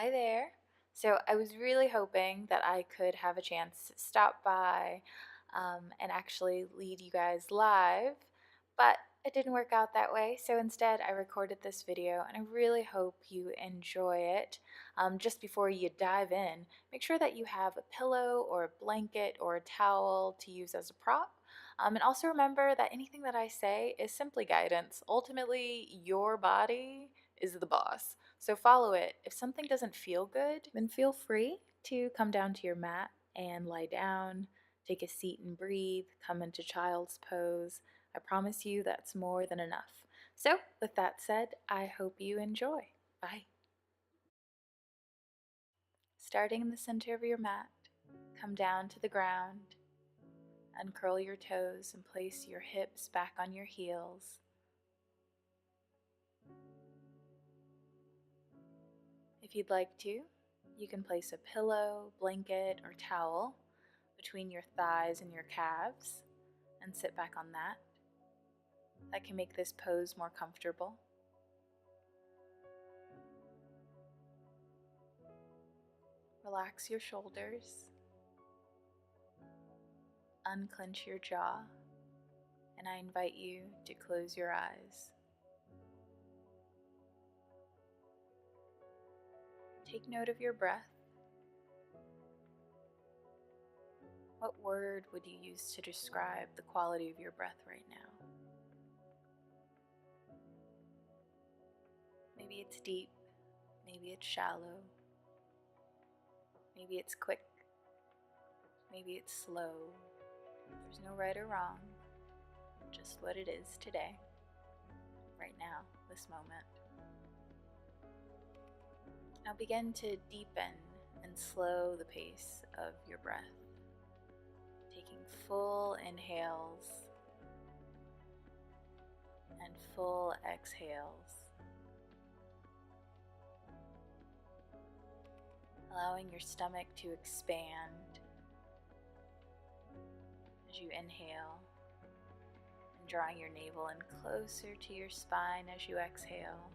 Hi there. So I was really hoping that I could have a chance to stop by and actually lead you guys live, but it didn't work out that way. So instead, I recorded this video and I really hope you enjoy it. Just before you dive in, make sure that you have a pillow or a blanket or a towel to use as a prop. And also remember that anything that I say is simply guidance. Ultimately, your body is the boss. So follow it. If something doesn't feel good, then feel free to come down to your mat and lie down, take a seat and breathe, come into child's pose. I promise you that's more than enough. So, with that said, I hope you enjoy. Bye. Starting in the center of your mat, come down to the ground, uncurl your toes and place your hips back on your heels. If you'd like to, you can place a pillow, blanket, or towel between your thighs and your calves and sit back on that. That can make this pose more comfortable. Relax your shoulders, unclench your jaw, and I invite you to close your eyes. Take note of your breath. What word would you use to describe the quality of your breath right now? Maybe it's deep, maybe it's shallow, maybe it's quick, maybe it's slow. There's no right or wrong, just what it is today, right now, this moment. Now begin to deepen and slow the pace of your breath, taking full inhales and full exhales, allowing your stomach to expand as you inhale and drawing your navel in closer to your spine as you exhale.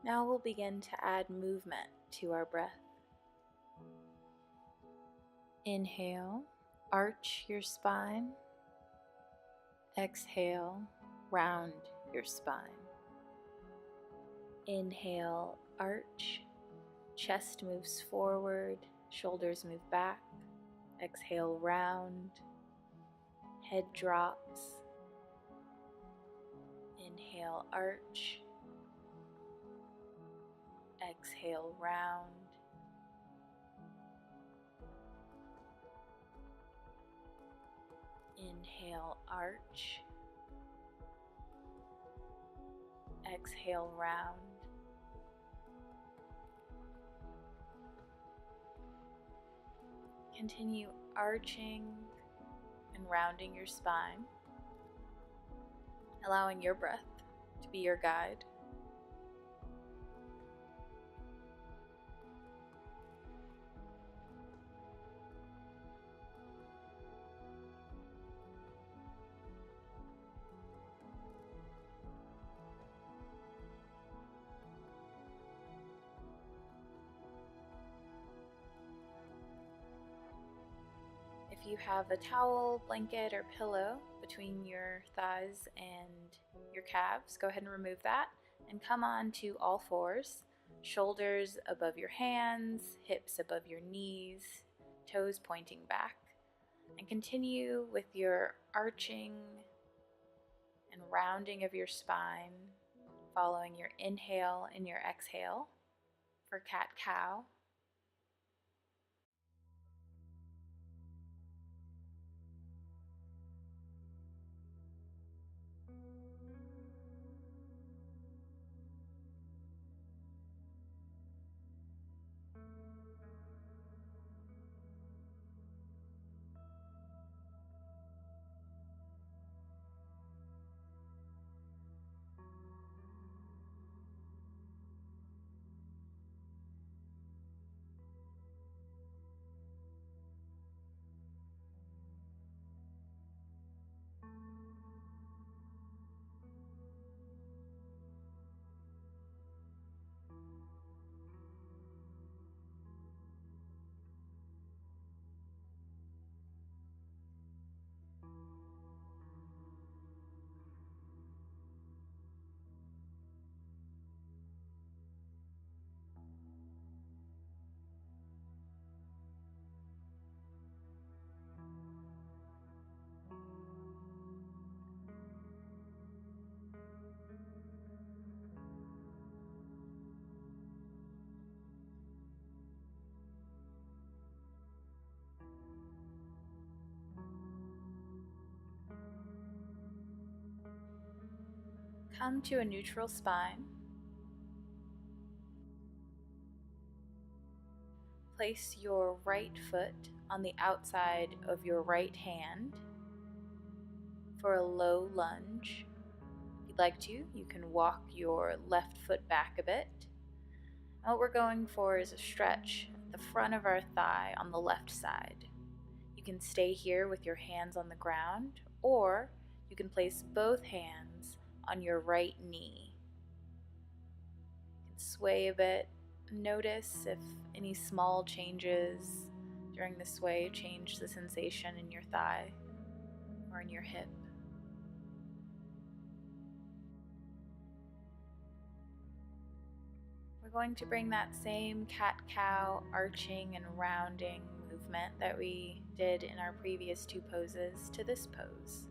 Now we'll begin to add movement to our breath. Inhale, arch your spine. Exhale, round your spine. Inhale, arch, chest moves forward, shoulders move back. Exhale, round, head drops. Inhale, arch. Exhale, round. Inhale, arch. Exhale, round. Continue arching and rounding your spine, allowing your breath to be your guide. If you have a towel, blanket, or pillow between your thighs and your calves, go ahead and remove that and come on to all fours. Shoulders above your hands, hips above your knees, toes pointing back. And continue with your arching and rounding of your spine, following your inhale and your exhale for cat-cow. Come to a neutral spine. Place your right foot on the outside of your right hand for a low lunge. If you'd like to, you can walk your left foot back a bit. And what we're going for is a stretch at the front of our thigh on the left side. You can stay here with your hands on the ground, or you can place both hands on your right knee. You can sway a bit. Notice if any small changes during the sway change the sensation in your thigh or in your hip. We're going to bring that same cat-cow arching and rounding movement that we did in our previous two poses to this pose.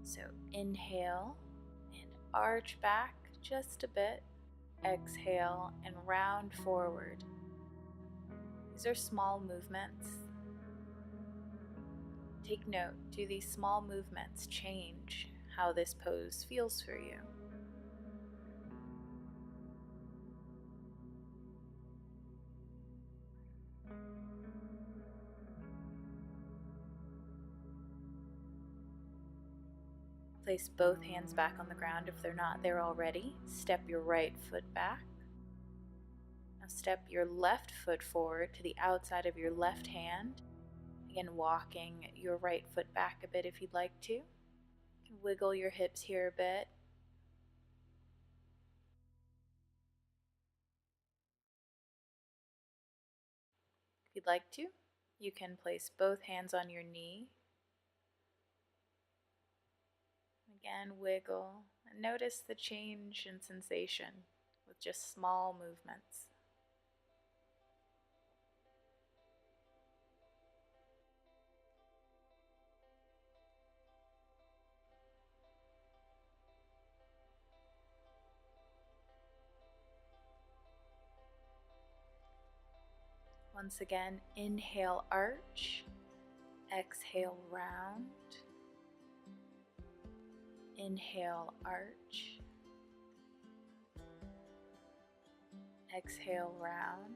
So inhale and arch back just a bit. Exhale and round forward. These are small movements. Take note, do these small movements change how this pose feels for you? Place both hands back on the ground if they're not there already. Step your right foot back. Now step your left foot forward to the outside of your left hand. Again, walking your right foot back a bit if you'd like to. You can wiggle your hips here a bit. If you'd like to, you can place both hands on your knee. Again, wiggle and notice the change in sensation with just small movements. Once again, inhale, arch. Exhale, round. Inhale, arch. Exhale, round.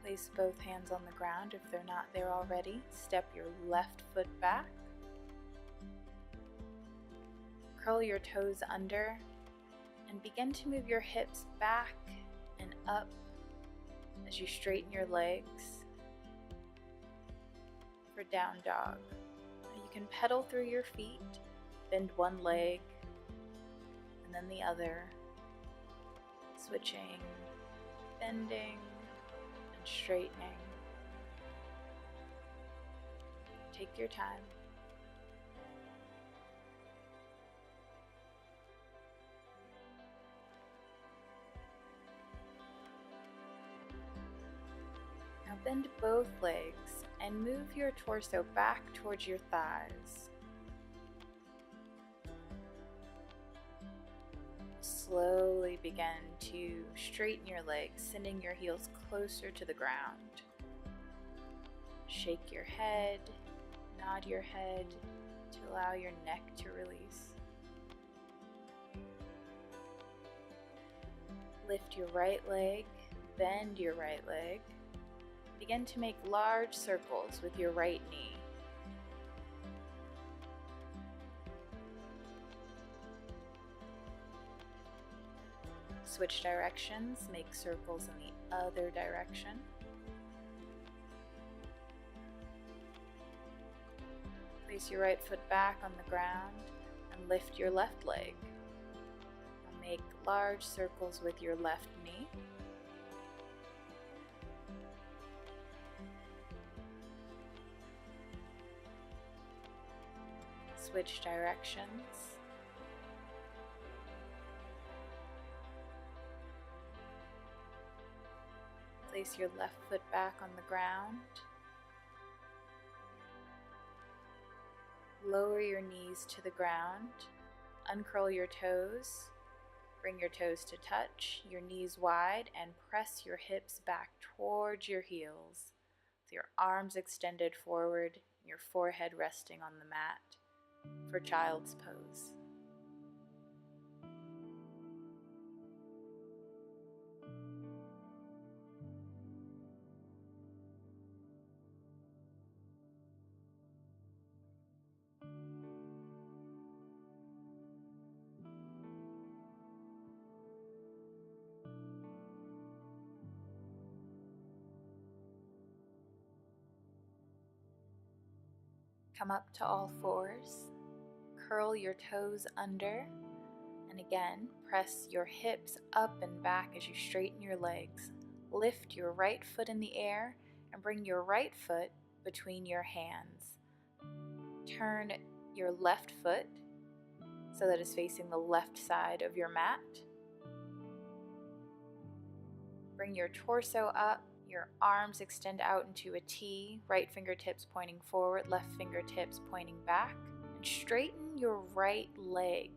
Place both hands on the ground if they're not there already. Step your left foot back. Curl your toes under and begin to move your hips back and up as you straighten your legs for down dog. You can pedal through your feet, bend one leg and then the other, switching, bending and straightening. Take your time. Now bend both legs and move your torso back towards your thighs. Slowly begin to straighten your legs, sending your heels closer to the ground. Shake your head, nod your head to allow your neck to release. Lift your right leg, bend your right leg. Begin to make large circles with your right knee. Switch directions, make circles in the other direction. Place your right foot back on the ground and lift your left leg. Make large circles with your left knee. Switch directions. Place your left foot back on the ground. Lower your knees to the ground. Uncurl your toes. Bring your toes to touch, your knees wide, and press your hips back towards your heels, with your arms extended forward, your forehead resting on the mat for child's pose. Come up to all fours, curl your toes under, and again, press your hips up and back as you straighten your legs. Lift your right foot in the air and bring your right foot between your hands. Turn your left foot so that it's facing the left side of your mat. Bring your torso up. Your arms extend out into a T, right fingertips pointing forward, left fingertips pointing back, and straighten your right leg.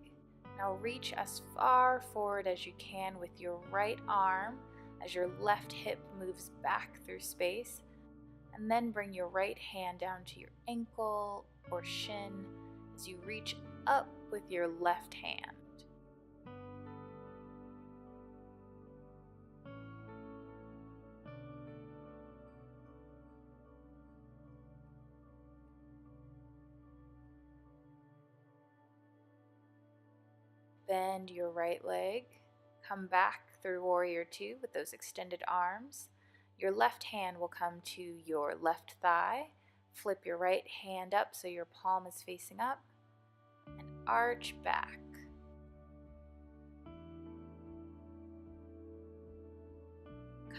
Now reach as far forward as you can with your right arm as your left hip moves back through space, and then bring your right hand down to your ankle or shin as you reach up with your left hand. Bend your right leg, come back through Warrior Two with those extended arms. Your left hand will come to your left thigh. Flip your right hand up so your palm is facing up and arch back.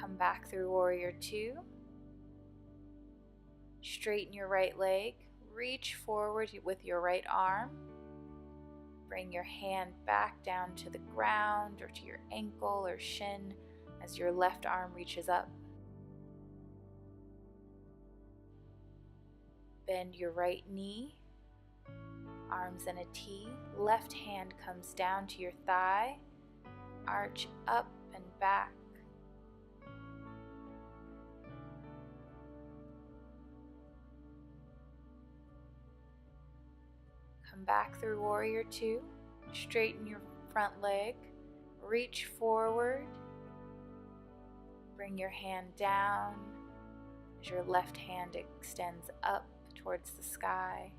Come back through Warrior Two. Straighten your right leg, reach forward with your right arm. Bring your hand back down to the ground or to your ankle or shin as your left arm reaches up. Bend your right knee, arms in a T. Left hand comes down to your thigh. Arch up and back. Come back through Warrior Two. Straighten your front leg. Reach forward. Bring your hand down as your left hand extends up towards the sky.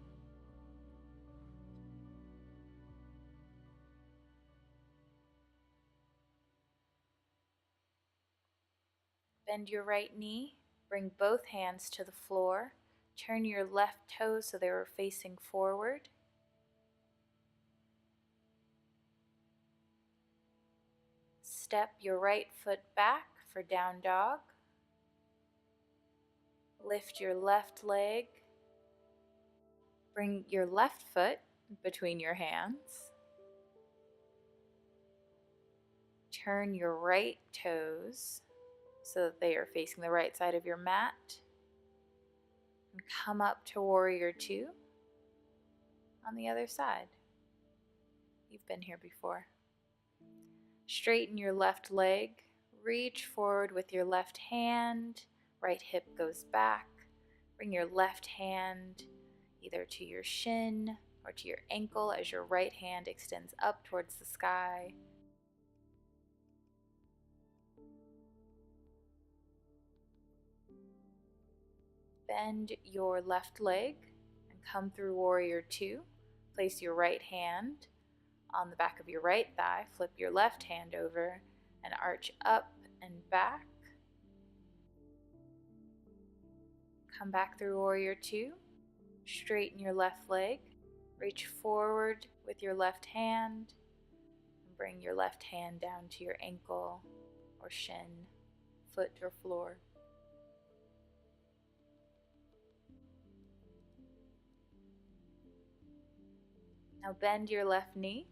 Bend your right knee, bring both hands to the floor, turn your left toes so they are facing forward. Step your right foot back for down dog. Lift your left leg. Bring your left foot between your hands. Turn your right toes so that they are facing the right side of your mat. And come up to Warrior Two on the other side. You've been here before. Straighten your left leg. Reach forward with your left hand. Right hip goes back. Bring your left hand either to your shin or to your ankle as your right hand extends up towards the sky. Bend your left leg and come through Warrior Two. Place your right hand on the back of your right thigh. Flip your left hand over and arch up and back. Come back through Warrior Two. Straighten your left leg. Reach forward with your left hand. And bring your left hand down to your ankle or shin, foot or floor. Now bend your left knee.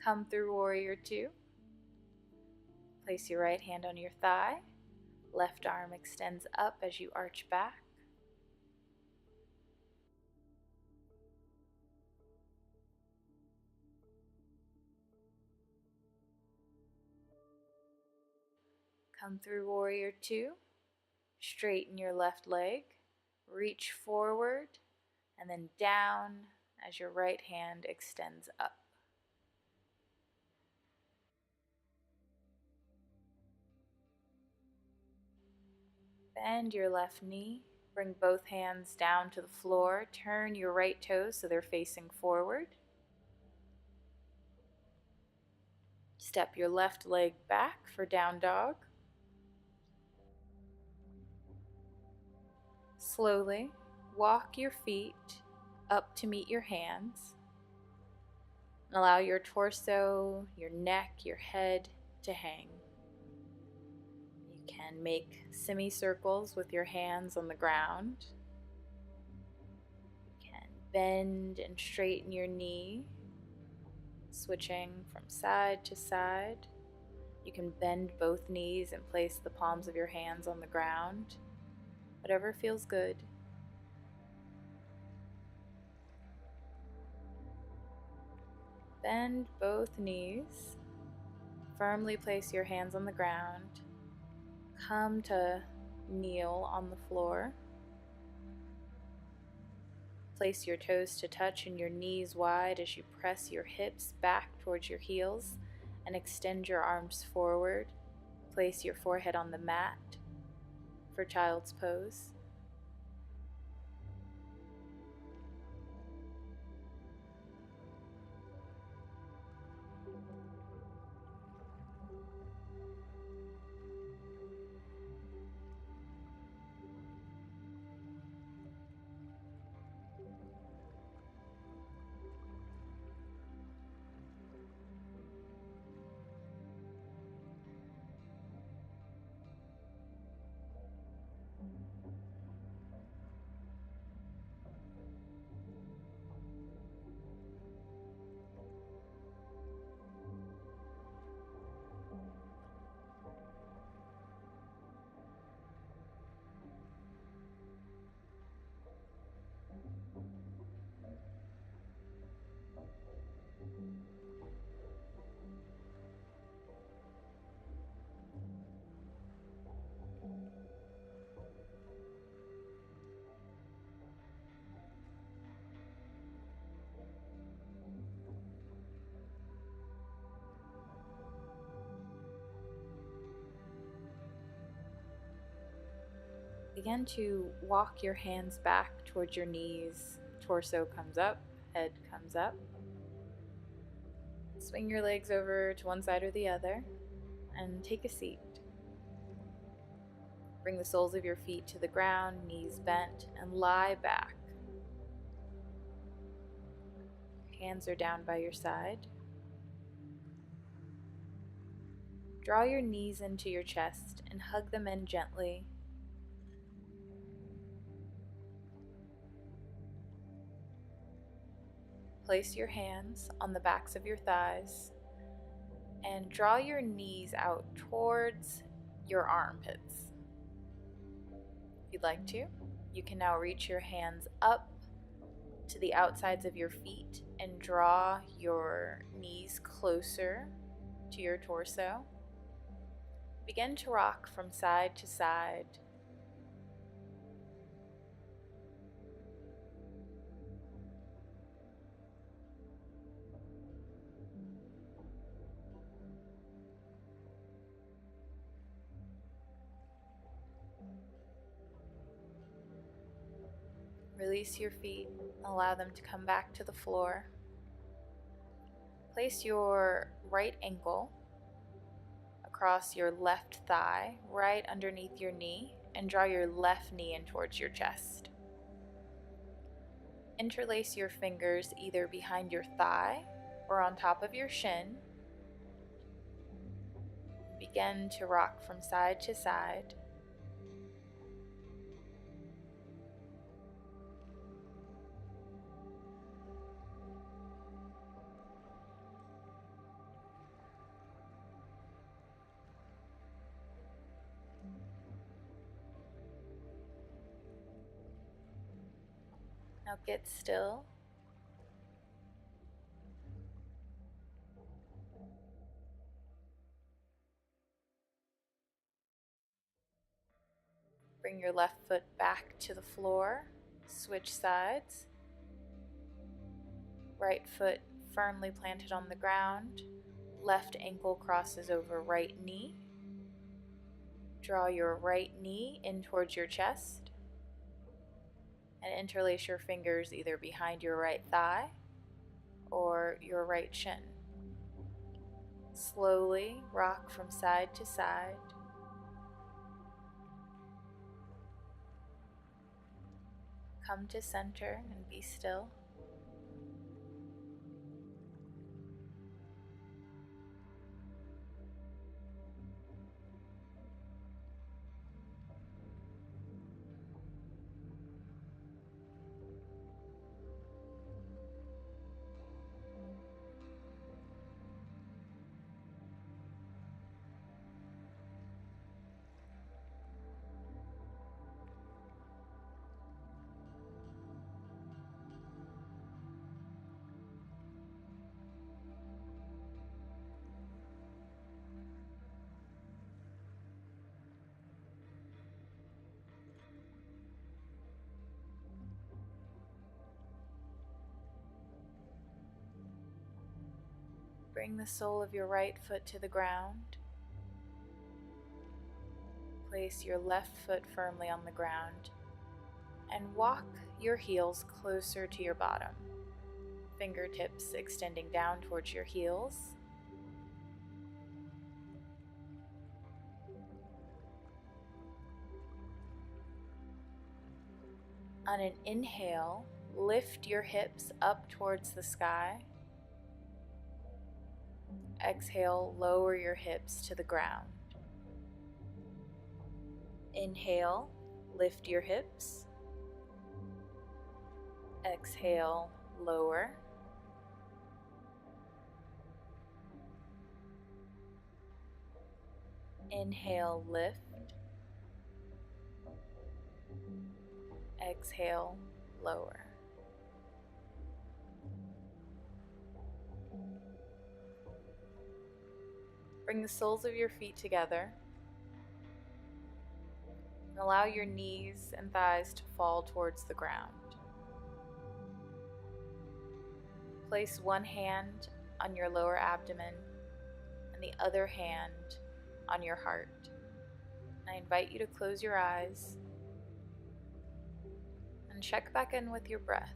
Come through Warrior Two. Place your right hand on your thigh. Left arm extends up as you arch back. Come through Warrior Two. Straighten your left leg. Reach forward and then down as your right hand extends up. Bend your left knee. Bring both hands down to the floor. Turn your right toes so they're facing forward. Step your left leg back for down dog. Slowly walk your feet up to meet your hands. Allow your torso, your neck, your head to hang. You can make semicircles with your hands on the ground. You can bend and straighten your knee, switching from side to side. You can bend both knees and place the palms of your hands on the ground. Whatever feels good. Bend both knees. Firmly place your hands on the ground. Come to kneel on the floor. Place your toes to touch and your knees wide as you press your hips back towards your heels and extend your arms forward. Place your forehead on the mat for child's pose. Begin to walk your hands back towards your knees. Torso comes up, head comes up. Swing your legs over to one side or the other and take a seat. Bring the soles of your feet to the ground, knees bent, and lie back. Hands are down by your side. Draw your knees into your chest and hug them in gently. Place your hands on the backs of your thighs and draw your knees out towards your armpits. If you'd like to, you can now reach your hands up to the outsides of your feet and draw your knees closer to your torso. Begin to rock from side to side. Release your feet, allow them to come back to the floor. Place your right ankle across your left thigh, right underneath your knee, and draw your left knee in towards your chest. Interlace your fingers either behind your thigh or on top of your shin. Begin to rock from side to side. Now get still. Bring your left foot back to the floor. Switch sides. Right foot firmly planted on the ground. Left ankle crosses over right knee. Draw your right knee in towards your chest and interlace your fingers either behind your right thigh or your right shin. Slowly rock from side to side. Come to center and be still. Bring the sole of your right foot to the ground. Place your left foot firmly on the ground and walk your heels closer to your bottom. Fingertips extending down towards your heels. On an inhale, lift your hips up towards the sky. Exhale, lower your hips to the ground. Inhale, lift your hips. Exhale, lower. Inhale, lift. Exhale, lower. Bring the soles of your feet together and allow your knees and thighs to fall towards the ground. Place one hand on your lower abdomen and the other hand on your heart. I invite you to close your eyes and check back in with your breath.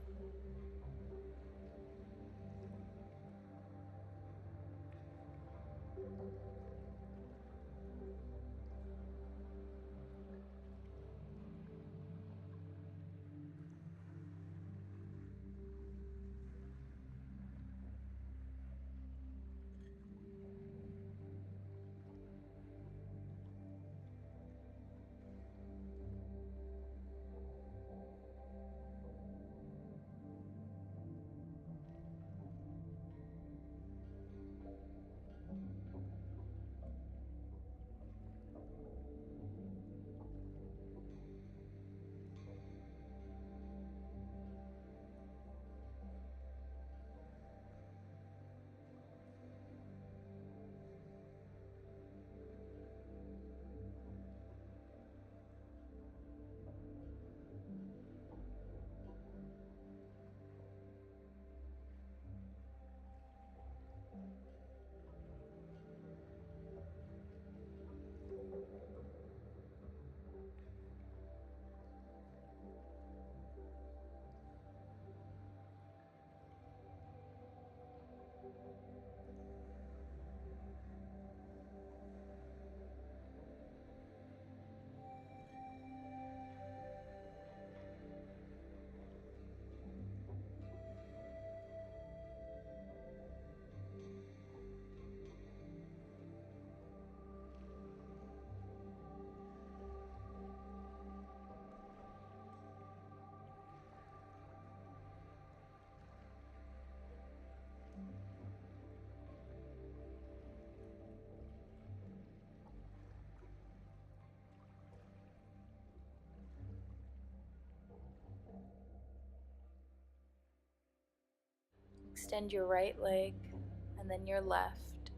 Extend your right leg and then your left.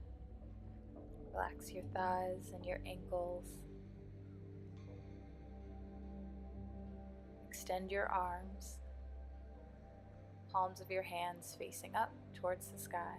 Relax your thighs and your ankles. Extend your arms, palms of your hands facing up towards the sky.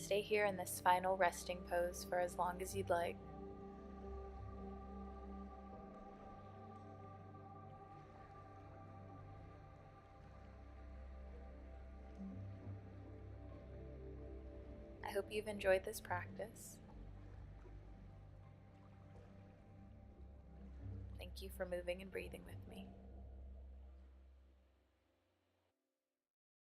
Stay here in this final resting pose for as long as you'd like. I hope you've enjoyed this practice. Thank you for moving and breathing with me.